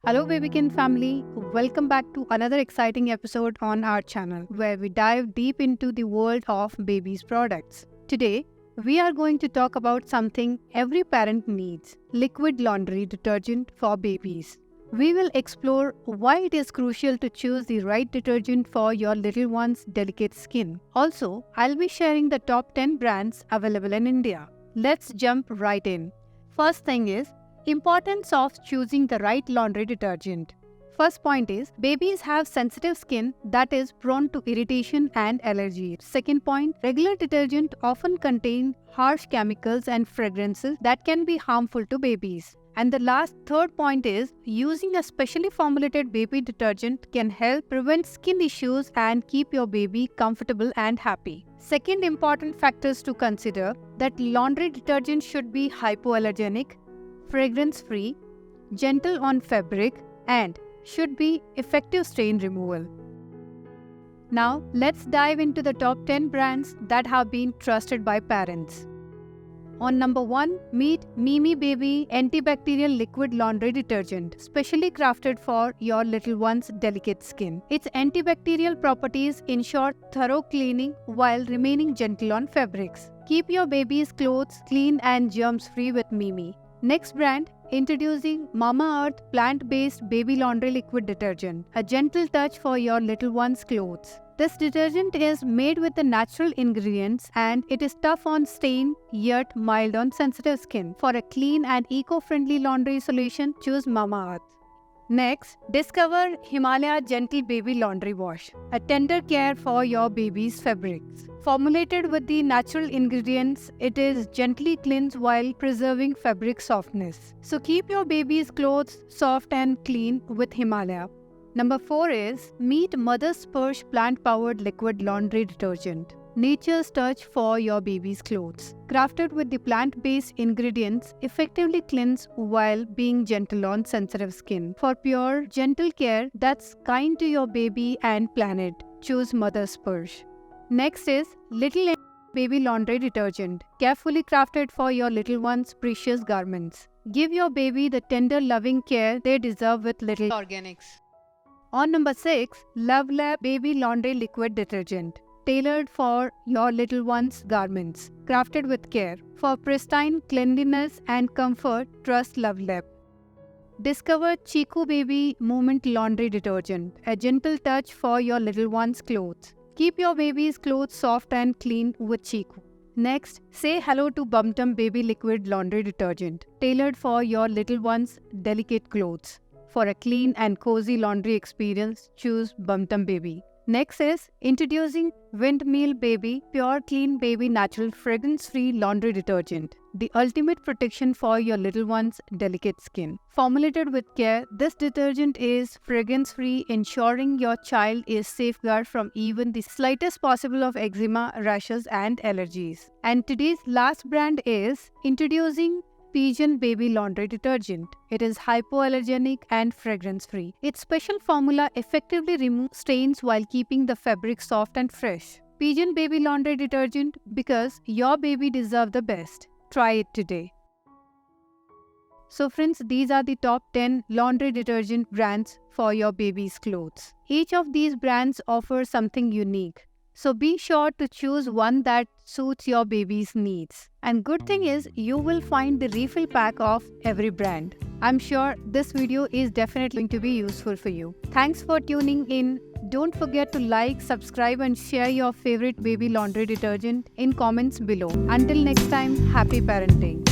Hello Babykin family, welcome back to another exciting episode on our channel where we dive deep into the world of babies products. Today, we are going to talk about something every parent needs, liquid laundry detergent for babies. We will explore why it is crucial to choose the right detergent for your little one's delicate skin. Also, I'll be sharing the top 10 brands available in India. Let's jump right in. First thing is, importance of choosing the right laundry detergent. First point is, babies have sensitive skin that is prone to irritation and allergy. Second point, regular detergent often contain harsh chemicals and fragrances that can be harmful to babies. And the third point is, using a specially formulated baby detergent can help prevent skin issues and keep your baby comfortable and happy. Second important factors to consider that laundry detergent should be hypoallergenic, fragrance-free, gentle on fabric, and should be effective stain removal. Now, let's dive into the top 10 brands that have been trusted by parents. On number 1, meet Mimi Baby Antibacterial Liquid Laundry Detergent, specially crafted for your little one's delicate skin. Its antibacterial properties ensure thorough cleaning while remaining gentle on fabrics. Keep your baby's clothes clean and germs-free with Mimi. Next brand, introducing Mamaearth Plant-Based Baby Laundry Liquid Detergent, a gentle touch for your little one's clothes. This detergent is made with the natural ingredients and it is tough on stain yet mild on sensitive skin. For a clean and eco-friendly laundry solution, choose Mamaearth. Next, discover Himalaya Gentle Baby Laundry Wash, a tender care for your baby's fabrics. Formulated with the natural ingredients, it is gently cleansed while preserving fabric softness. So keep your baby's clothes soft and clean with Himalaya. Number 4 is, meet Mother's Purge Plant-Powered Liquid Laundry Detergent, nature's touch for your baby's clothes. Crafted with the plant-based ingredients, effectively cleanse while being gentle on sensitive skin. For pure, gentle care that's kind to your baby and planet, choose Mother's Purge. Next is Little Baby Laundry Detergent, carefully crafted for your little one's precious garments. Give your baby the tender, loving care they deserve with Little Organics. On number 6, Love Lab Baby Laundry Liquid Detergent, tailored for your little one's garments, crafted with care. For pristine cleanliness and comfort, trust Love Lab. Discover Chiku Baby Moment Laundry Detergent, a gentle touch for your little one's clothes. Keep your baby's clothes soft and clean with Chiku. Next, say hello to Bum Tum Baby Liquid Laundry Detergent, tailored for your little one's delicate clothes. For a clean and cozy laundry experience, choose Bum Tum Baby. Next is introducing Windmill Baby Pure Clean Baby Natural Fragrance-Free Laundry Detergent, the ultimate protection for your little one's delicate skin. Formulated with care, this detergent is fragrance-free, ensuring your child is safeguarded from even the slightest possible of eczema, rashes, and allergies. And today's last brand is introducing Pigeon Baby Laundry Detergent. It is hypoallergenic and fragrance-free. Its special formula effectively removes stains while keeping the fabric soft and fresh. Pigeon Baby Laundry Detergent, because your baby deserves the best. Try it today. So friends, these are the top 10 laundry detergent brands for your baby's clothes. Each of these brands offers something unique. So be sure to choose one that suits your baby's needs. And good thing is, you will find the refill pack of every brand. I'm sure this video is definitely going to be useful for you. Thanks for tuning in. Don't forget to like, subscribe and share your favorite baby laundry detergent in comments below. Until next time, happy parenting.